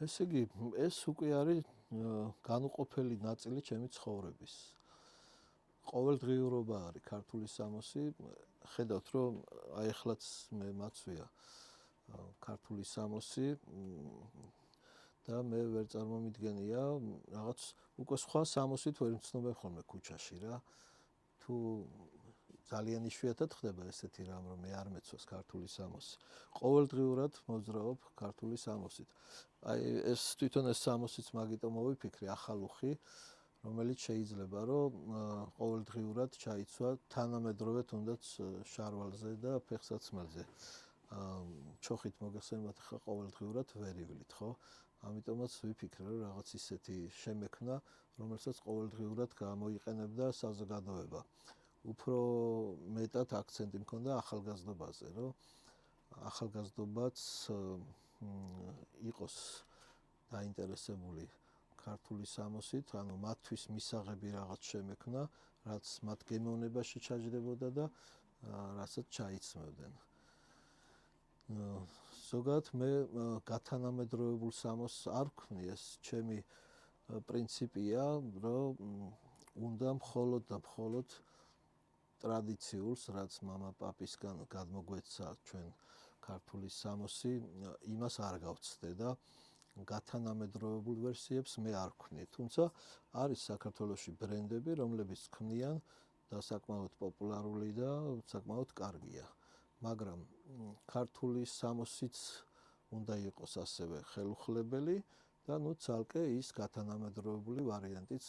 ესე იგი, ეს უკვე არის განუყოფელი ნაწილი ჩემი ცხოვრების. ყოველდღიურობა არის ქართული სამოსი. ხედავთ, რომ აი ახლაც მე მაცვია ქართული სამოსი და მე ვერ წარმომიდგენია რაღაც უკვე სხვა სამოსით ვერ მცნობენ ხოლმე ქუჩაში რა. თუ ძალიან იშვიათად ხდება ესეთი რამ, რომ მე არ მეცვას ქართული სამოსი. ყოველდღიურად მოძრაობ ქართული სამოსით. აი ეს თვითონ ეს სამოსიც მაგიტომ მოვიფიქრე ახალუხი, რომელიც შეიძლება რომ ყოველდღიურად ჩაიცვა თანამედროვე თუნდაც შარვალზე და ფეხსაცმელზე. ჩოხით მოგეხსენებათ ხა ყოველდღიურად ვერ ივლით, ხო? ამიტომაც ვიფიქრე რომ რაღაც ისეთი შემექნა, რომელსაც ყოველდღიურად გამოიყენებდა საზოგადოება. უფრო მეტად აქცენტი მქონდა ახალგაზრდობაზე, რომ ახალგაზრდობაც იყოს დაინტერესებული ქართული სამოსით, ანუ მათთვის მისაღები რაღაც შემექნა, რაც მათ გემოვნებაში ჩაჯდებოდა და რასაც ჩაიცმევდნენ. ზოგადად მე გათანამედროვებულ სამოსს არ ვქმნი, ეს ჩემი პრინციპია, რომ უნდა მხოლოდ და მხოლოდ ტრადიციულს, რაც მამა პაპისგან გადმოგვეცა ჩვენ ქართული სამოსი, იმას არ გავცდე და გათანამედროვებულ ვერსიებს მე არ ვქმნი. თუმცა არის საქართველოში ბრენდები, რომლებიც ქმნიან და საკმაოდ პოპულარული და საკმაოდ კარგია. მაგრამ ქართული სამოსიც უნდა იყოს ასევე ხელუხლებელი და ნუ ცალკე ის გათანამედროვებული ვარიანტიც,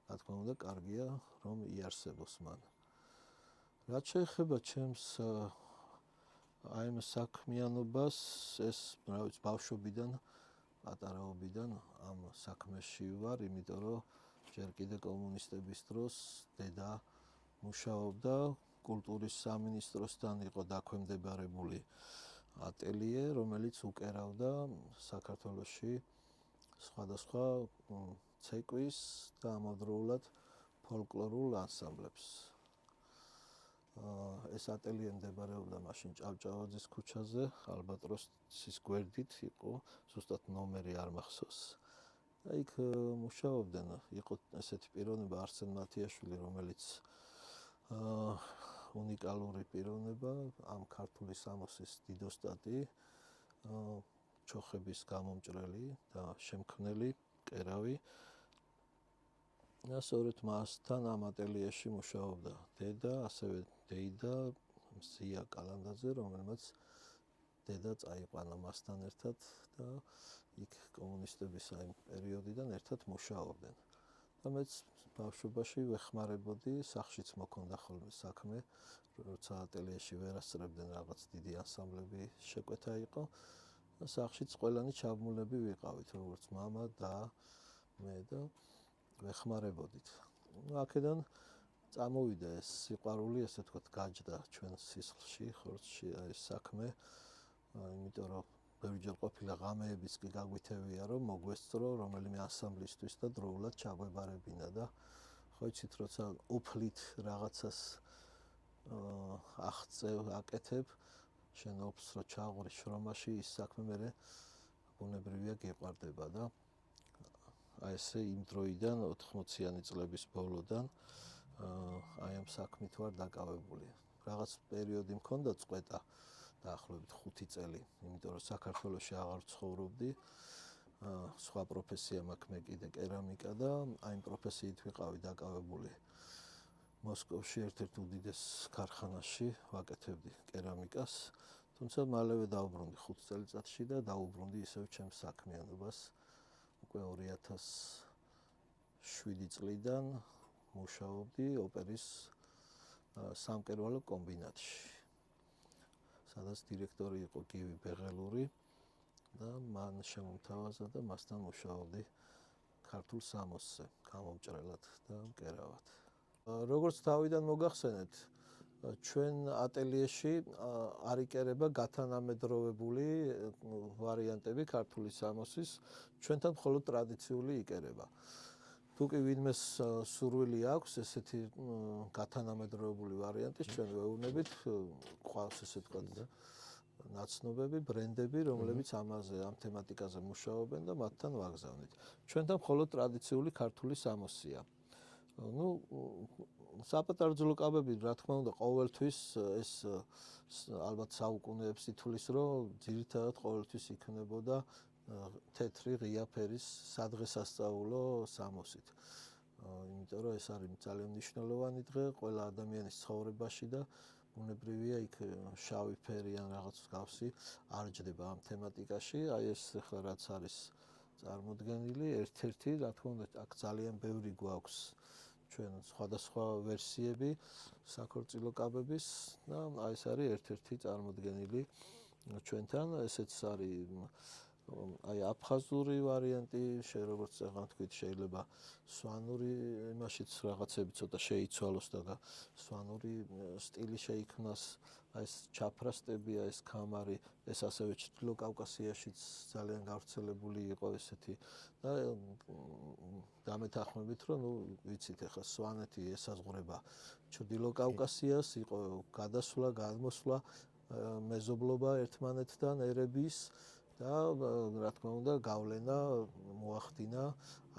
რა თქმა უნდა, კარგია რომ იარსებოს მან. რაც შეეხება ჩემს აი ამ საქმიანობას, ეს რა ვიცი, ბავშვობიდან, პატარაობიდან ამ საქმეში ვარ, იმიტომ რომ ჯერ კიდე კომუნისტების დროს დედა მუშაობდა კულტურის სამინისტროსთან, იყო დაქვემდებარებული ატელიე, რომელიც უკერავდა საქართველოში სხვადასხვა ცეკვის და ამავდროულად ფოლკლორულ ანსამბლებს. ეს ატელიე მდებარეობდა მაშინ ჭავჭავაძის ქუჩაზე, ალბატროსის გვერდით იყო, ზუსტად ნომერი არ მახსოვს. და იქ მუშაობდნენ, იყო ესეთი პიროვნება არსენ მათიაშვილი, რომელიც უნიკალური პიროვნება, ამ ქართული სამოსის დიდოსტატი, ჩოხების გამომჭრელი და შემქმნელი, კერავი. და სწორედ მასთან ამ ატელიეში მუშაობდა დედა, ასევე დეიდა მზია კალანდაძე, რომელმაც დედა წაიყვანა მასთან ერთად და იქ კომუნისტების აი პერიოდიდან ერთად მუშაობდნენ. და მეც ბავშვობაში ვეხმარებოდი, სახლშიც მოქონდა ხოლმე საქმე, როცა ატელიეში ვერასწრებდნენ რაღაც დიდი ანსამბლები შეკვეთა იყო და სახლშიც ყველანი ჩაბმულები ვიყავით, როგორც მამა და მე და ვეხმარებოდით. აქედან წამოვიდა ეს სიყვარული, ესე ვთქვათ, გაჯდა ჩვენ სისხლში, ხორცში ეს საქმე, იმიტომ რომ ბევრჯერ ყოფილა ღამეებიც კი გაგვითევია, რომ მოგვესწრო რომელიმე ანსამბლისთვის და დროულად ჩაგვებარებინა და ხო იცით, როცა უფლით რაღაცას აღწევ, აკეთებ, შენ ოფს რო ჩააღური შრომაში, ის საქმე მერე ბუნებრივია გეყვარდება და აი ესე იმ დროიდან 80-იანი წლების ბოლოდან აი ამ საქმით ვარ დაკავებული. რაღაც პერიოდი მქონდა წყვეტა დაახლოებით 5 წელი, იმიტომ რომ საქართველოში აღარ ცხოვრობდი. სხვა პროფესია მაქვს მე კიდე კერამიკა და აი ამ პროფესიით ვიყავი დაკავებული. მოსკოვში ერთ-ერთ უდიდეს ქარხანაში ვაკეთებდი კერამიკას, თუმცა მალევე დაუბრუნდი 5 წელიწადში და დაუბრუნდი ისევ ჩემს საქმიანობას. უკვე 2007 წლიდან მუშაობდი ოპერის სამკერვალო კომბინატში, სადაც დირექტორი იყო გივი ბეღელური და მან შემომთავაზა და მასთან მუშაობდი ქართულ სამოსზე, გამომჭრელად და მკერავად. როგორც თავიდან მოგახსენეთ, ჩვენ ატელიეში არ იკერება გათანამედროვებული ვარიანტები ქართული სამოსის, ჩვენთან მხოლოდ ტრადიციული იკერება. თუ კი ვინმეს სურვილი აქვს ესეთი გათანამედროვებული ვარიანტის, ჩვენ ვეუბნებით, ყავს ესე თქვა ნაცნობები, ბრენდები, რომლებიც ამ თემატიკაზე მუშაობენ და მათთან ვაგზავნით. ჩვენთან მხოლოდ ტრადიციული ქართული სამოსია. საპატარო ძვლოკავები, რა თქმა უნდა, ყოველთვის ეს ალბათ საუკუნეებს ითვლის, რომ ძირითადად ყოველთვის იქნებოდა თეთრი ღია ფერის სადღესასწაულო სამოსით. იმიტომ რომ ეს არის ძალიან მნიშვნელოვანი დღე ყველა ადამიანის ცხოვრებაში და ბუნებრივია იქ შავი ფერი ან რაღაც მსგავსი არ ჯდება ამ თემატიკაში. აი ეს ახლა რაც არის წარმოდგენილი, ერთ-ერთი, რა თქმა უნდა, აქ ძალიან ბევრი გვაქვს ჩვენ სხვადასხვა ვერსიები საქორწილო კაბების და აი ეს არის ერთ-ერთი წარმოდგენილი ჩვენთან, ესეც არის აი აფხაზური ვარიანტი, როგორც წეგან თქვით, შეიძლება სვანური იმაშიც რაღაცები ცოტა შეიცვალოს და სვანური სტილი შეიქმნას, აი ეს ჩაფრასტებია, ეს ქამარი, ეს ასევე ჩრდილო კავკასიაშიც ძალიან გავრცელებული იყო ესეთი და დამეთანხმებით, რომ ვიცით, ახლა სვანეთი ესაზღვრება ჩრდილო კავკასიას, იყო გადასვლა, გადმოსვლა, მეზობლობა ერთმანეთთან ერების და რა თქმა უნდა გავლენა მოახდინა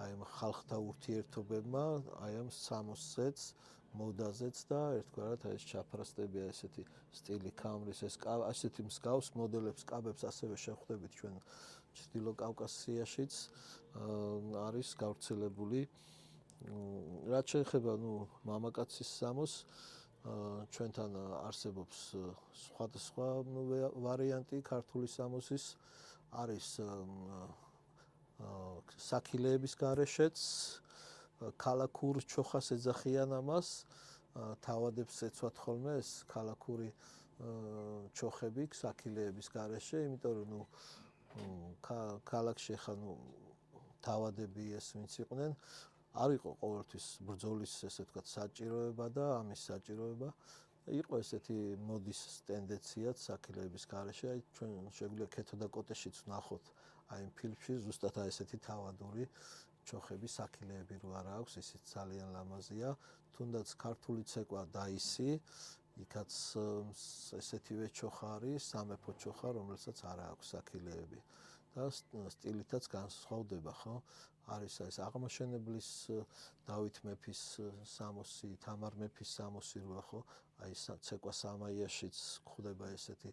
აი ამ ხალხთა ურთიერთობებმა, აი ამ სამოსზეც, მოდაზეც და ერთგვარად ეს ჩაფრასტებია ესეთი სტილი ქამრის, ეს ასეთი მსგავს მოდელებს, კაბებს ასევე შეხვდებით ჩვენ ჩრდილო კავკასიაშიც არის გავრცელებული. რაც შეეხება მამაკაცის სამოს, ჩვენთან არსებობს სხვადასხვა ვარიანტი ქართული სამოსის, არის საქილეების გარეშეც, ქალაქურ ჩოხას ეძახიან ამას, თავადებს ეცვათ ხოლმე ეს ქალაქური ჩოხები საქილეების გარეშე, იმიტომ რომ ქალაქში ხა თავადები ეს ვინც იყვნენ, არ იყო ყოველთვის ბრძოლის ესე ვთქვათ საჭიროება და ამის საჭიროება. იყო ესეთი მოდის ტენდენციაც საქილეების გარეშე, აი ჩვენ შეგვიძლია ქეთო და კოტეშიც ვნახოთ აი იმ ფილმში ზუსტად აი ესეთი თავადური ჩოხები საქილეები რო არ აქვს, ისიც ძალიან ლამაზია. თუნდაც ქართული ცეკვა დაისი, იქაც ესეთივე ჩოხა არის, სამეფო ჩოხა, რომელსაც არ აქვს საქილეები და სტილითაც განსხვავდება, ხო? არის ეს აღმაშენებლის დავით მეფის სამოსი, თამარ მეფის სამოსი როა, ხო? აი ცეკვა სამაიაშიც გვხვდება ესეთი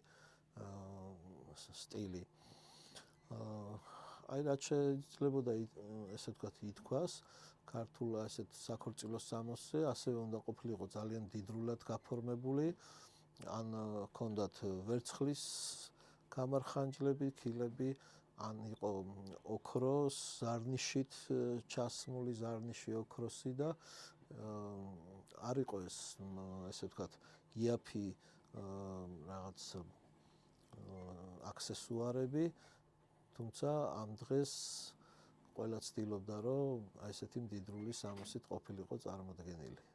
სტილი. აი რაც შეიძლებოდა ესე ვთქვათ ითქვას, ქართულ ასეთ საქორწილო სამოსზე ასევე უნდა ყოფილიყო ძალიან დიდრულად გაფორმებული, ან ჰქონდათ ვერცხლის გამარხანჯლები, ქილები, ან იყო ოქროს ზარნიშით ჩასმული ზარნიში ოქროსი და არ იყო ეს ესე ვთქვათ იაფი რაღაც აქსესუარები, თუმცა ამ დღეს ყველა ცდილობდა, რომ აი ესეთი მდიდრული სამოსით ყოფილიყო წარმოდგენილი.